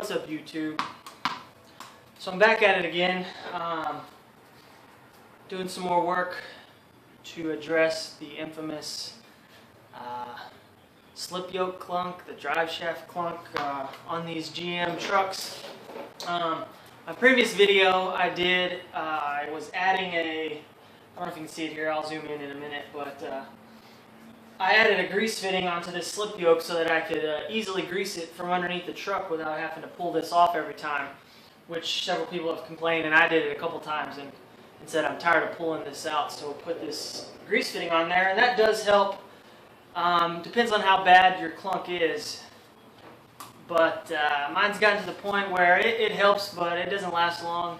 What's up, YouTube? So I'm back at it again, doing some more work to address the infamous slip-yoke clunk, the driveshaft clunk on these GM trucks. My previous video I was adding I don't know if you can see it here, I'll zoom in a minute, but I added a grease fitting onto this slip yoke so that I could easily grease it from underneath the truck without having to pull this off every time, which several people have complained, and I did it a couple times and said I'm tired of pulling this out, so we'll put this grease fitting on there, and that does help. Depends on how bad your clunk is, but mine's gotten to the point where it helps, but it doesn't last long,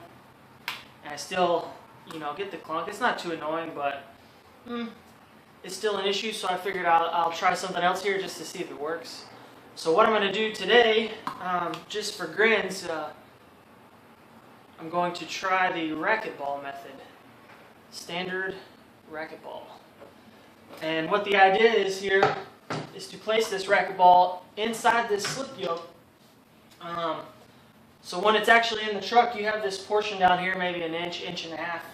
and I still, get the clunk. It's not too annoying, but it's still an issue, so I figured I'll try something else here just to see if it works. So what I'm going to do today, just for grins, I'm going to try the racquetball method. Standard racquetball. And what the idea is here is to place this racquetball inside this slip yoke. So when it's actually in the truck, you have this portion down here, maybe an inch, inch and a half,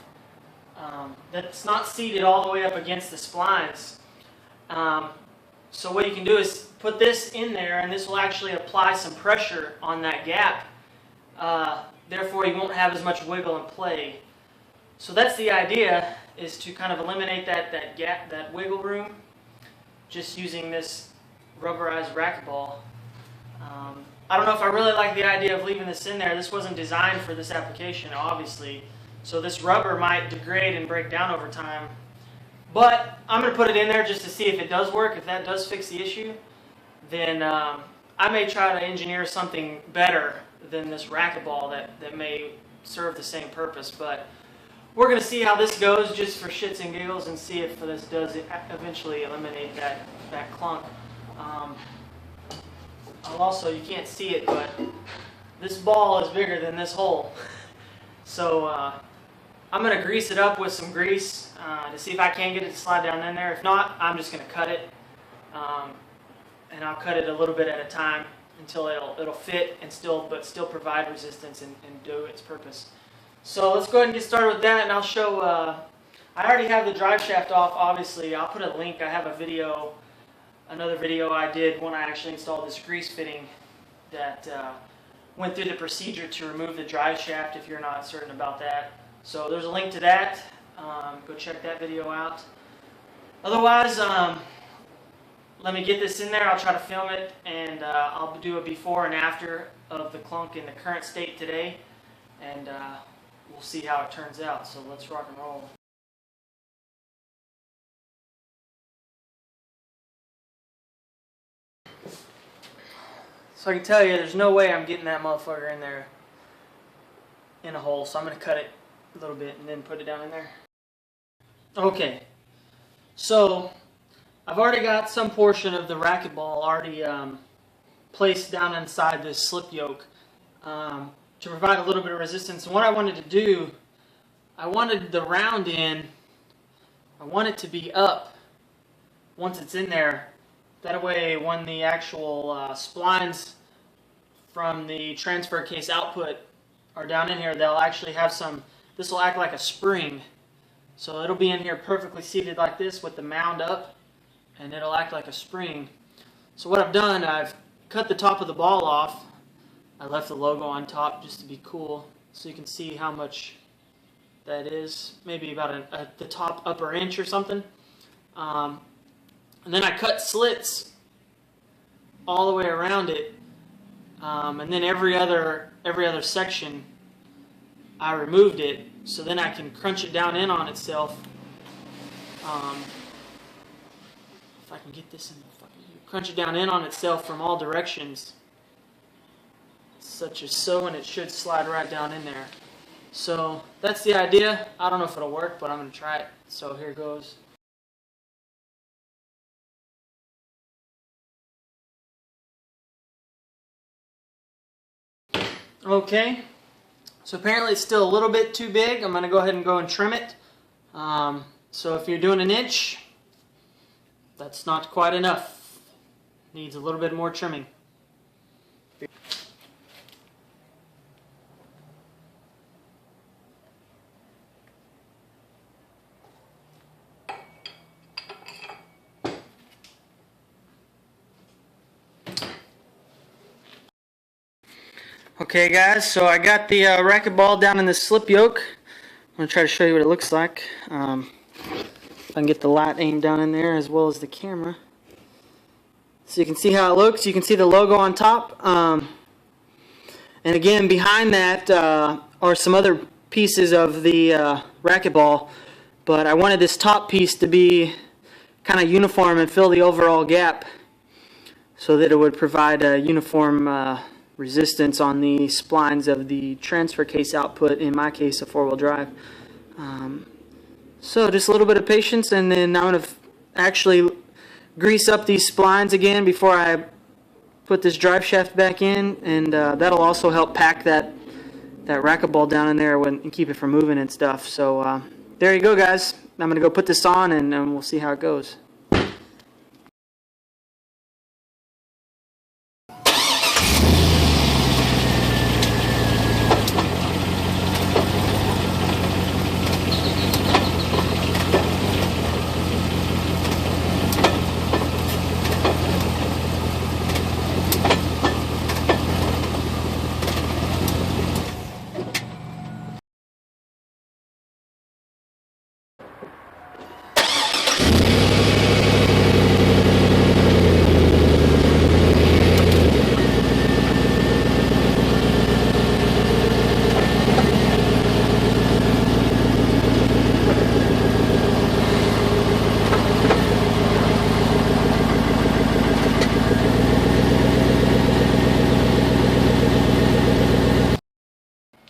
that's not seated all the way up against the splines. So what you can do is put this in there, and this will actually apply some pressure on that gap. Therefore, you won't have as much wiggle and play. So that's the idea, is to kind of eliminate that gap, that wiggle room, just using this rubberized racquetball. I don't know if I really like the idea of leaving this in there. This wasn't designed for this application, obviously. So this rubber might degrade and break down over time. But I'm going to put it in there just to see if it does work. If that does fix the issue, then I may try to engineer something better than this racquetball that may serve the same purpose. But we're going to see how this goes just for shits and giggles and see if this does eventually eliminate that clunk. You can't see it, but this ball is bigger than this hole. So I'm going to grease it up with some grease to see if I can get it to slide down in there. If not, I'm just going to cut it. And I'll cut it a little bit at a time until it'll fit and still provide resistance and do its purpose. So let's go ahead and get started with that, and I'll show. I already have the drive shaft off, obviously. I'll put a link. I have another video I did when I actually installed this grease fitting that went through the procedure to remove the drive shaft if you're not certain about that. So there's a link to that. Go check that video out. Otherwise, let me get this in there. I'll try to film it, and I'll do a before and after of the clunk in the current state today, and we'll see how it turns out. So let's rock and roll. So I can tell you there's no way I'm getting that motherfucker in there in a hole, so I'm going to cut it a little bit and then put it down in there. Okay, so I've already got some portion of the racquetball already placed down inside this slip yoke to provide a little bit of resistance. And what I wanted to do, I wanted the round end, I want it to be up once it's in there. That way when the actual splines from the transfer case output are down in here, they'll actually have this will act like a spring. So it'll be in here perfectly seated like this with the mound up, and it'll act like a spring. So what I've done, I've cut the top of the ball off. I left the logo on top just to be cool, so you can see how much that is. Maybe about the top upper inch or something. And then I cut slits all the way around it, and then every other section I removed it, so then I can crunch it down in on itself. If I can get this in the fucking crunch it down in on itself from all directions, such as so, and it should slide right down in there. So that's the idea. I don't know if it'll work, but I'm going to try it. So here goes. Okay, so apparently it's still a little bit too big. I'm going to go ahead and go and trim it. So if you're doing an inch, that's not quite enough. Needs a little bit more trimming. Okay guys, so I got the racquetball down in the slip yoke. I'm going to try to show you what it looks like. If I can get the light aimed down in there as well as the camera. So you can see how it looks. You can see the logo on top. And again, behind that are some other pieces of the racquetball. But I wanted this top piece to be kind of uniform and fill the overall gap so that it would provide a uniform resistance on the splines of the transfer case output, in my case a four-wheel drive. So just a little bit of patience, and then I'm going to actually grease up these splines again before I put this drive shaft back in, and that'll also help pack that racquetball down in there and keep it from moving and stuff. So there you go guys, I'm going to go put this on and we'll see how it goes.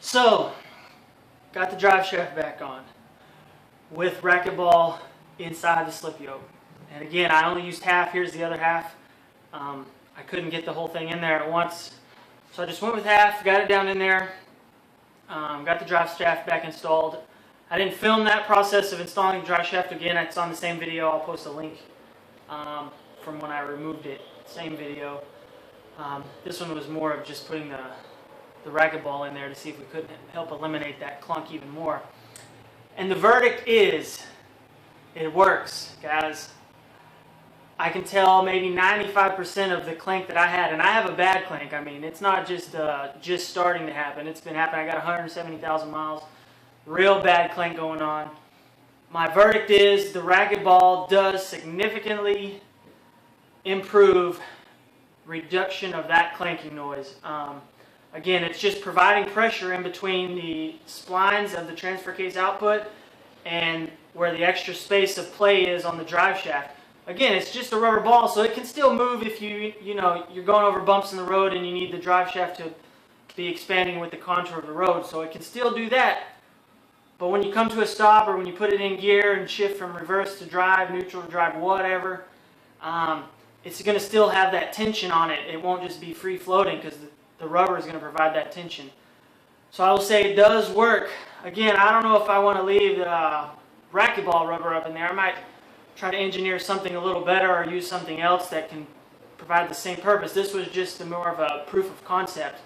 So, got the drive shaft back on with racquetball inside the slip yoke. And again, I only used half. Here's the other half. I couldn't get the whole thing in there at once. So I just went with half, got it down in there, got the drive shaft back installed. I didn't film that process of installing the drive shaft again. It's on the same video. I'll post a link from when I removed it. Same video. This one was more of just putting the racquetball in there to see if we couldn't help eliminate that clunk even more. And the verdict is, it works, guys. I can tell maybe 95% of the clank that I had, and I have a bad clank. I mean, it's not just starting to happen. It's been happening. I got 170,000 miles. Real bad clank going on. My verdict is the racquetball does significantly improve reduction of that clanking noise. Again, it's just providing pressure in between the splines of the transfer case output and where the extra space of play is on the drive shaft. Again, it's just a rubber ball, so it can still move if you're going over bumps in the road and you need the drive shaft to be expanding with the contour of the road. So it can still do that. But when you come to a stop, or when you put it in gear and shift from reverse to drive, neutral to drive, whatever, it's going to still have that tension on it. It won't just be free floating because the rubber is going to provide that tension. So I will say it does work. Again, I don't know if I want to leave the racquetball rubber up in there. I might try to engineer something a little better or use something else that can provide the same purpose. This was just more of a proof of concept.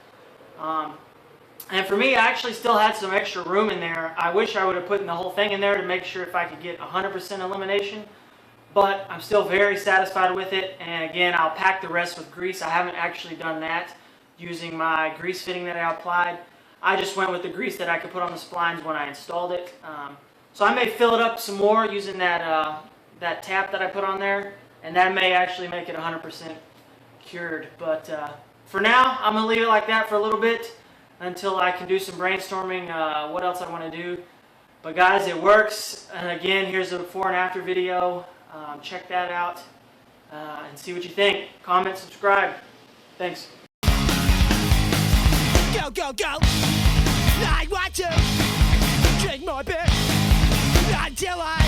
And for me, I actually still had some extra room in there. I wish I would have put the whole thing in there to make sure if I could get 100% elimination. But I'm still very satisfied with it. And again, I'll pack the rest with grease. I haven't actually done that using my grease fitting that I applied. I just went with the grease that I could put on the splines when I installed it. So I may fill it up some more using that tap that I put on there, and that may actually make it 100% cured. But for now, I'm going to leave it like that for a little bit until I can do some brainstorming what else I want to do. But guys, it works. And again, here's a before and after video. Check that out and see what you think. Comment, subscribe. Thanks. Go, go, go! I want to drink more beer until I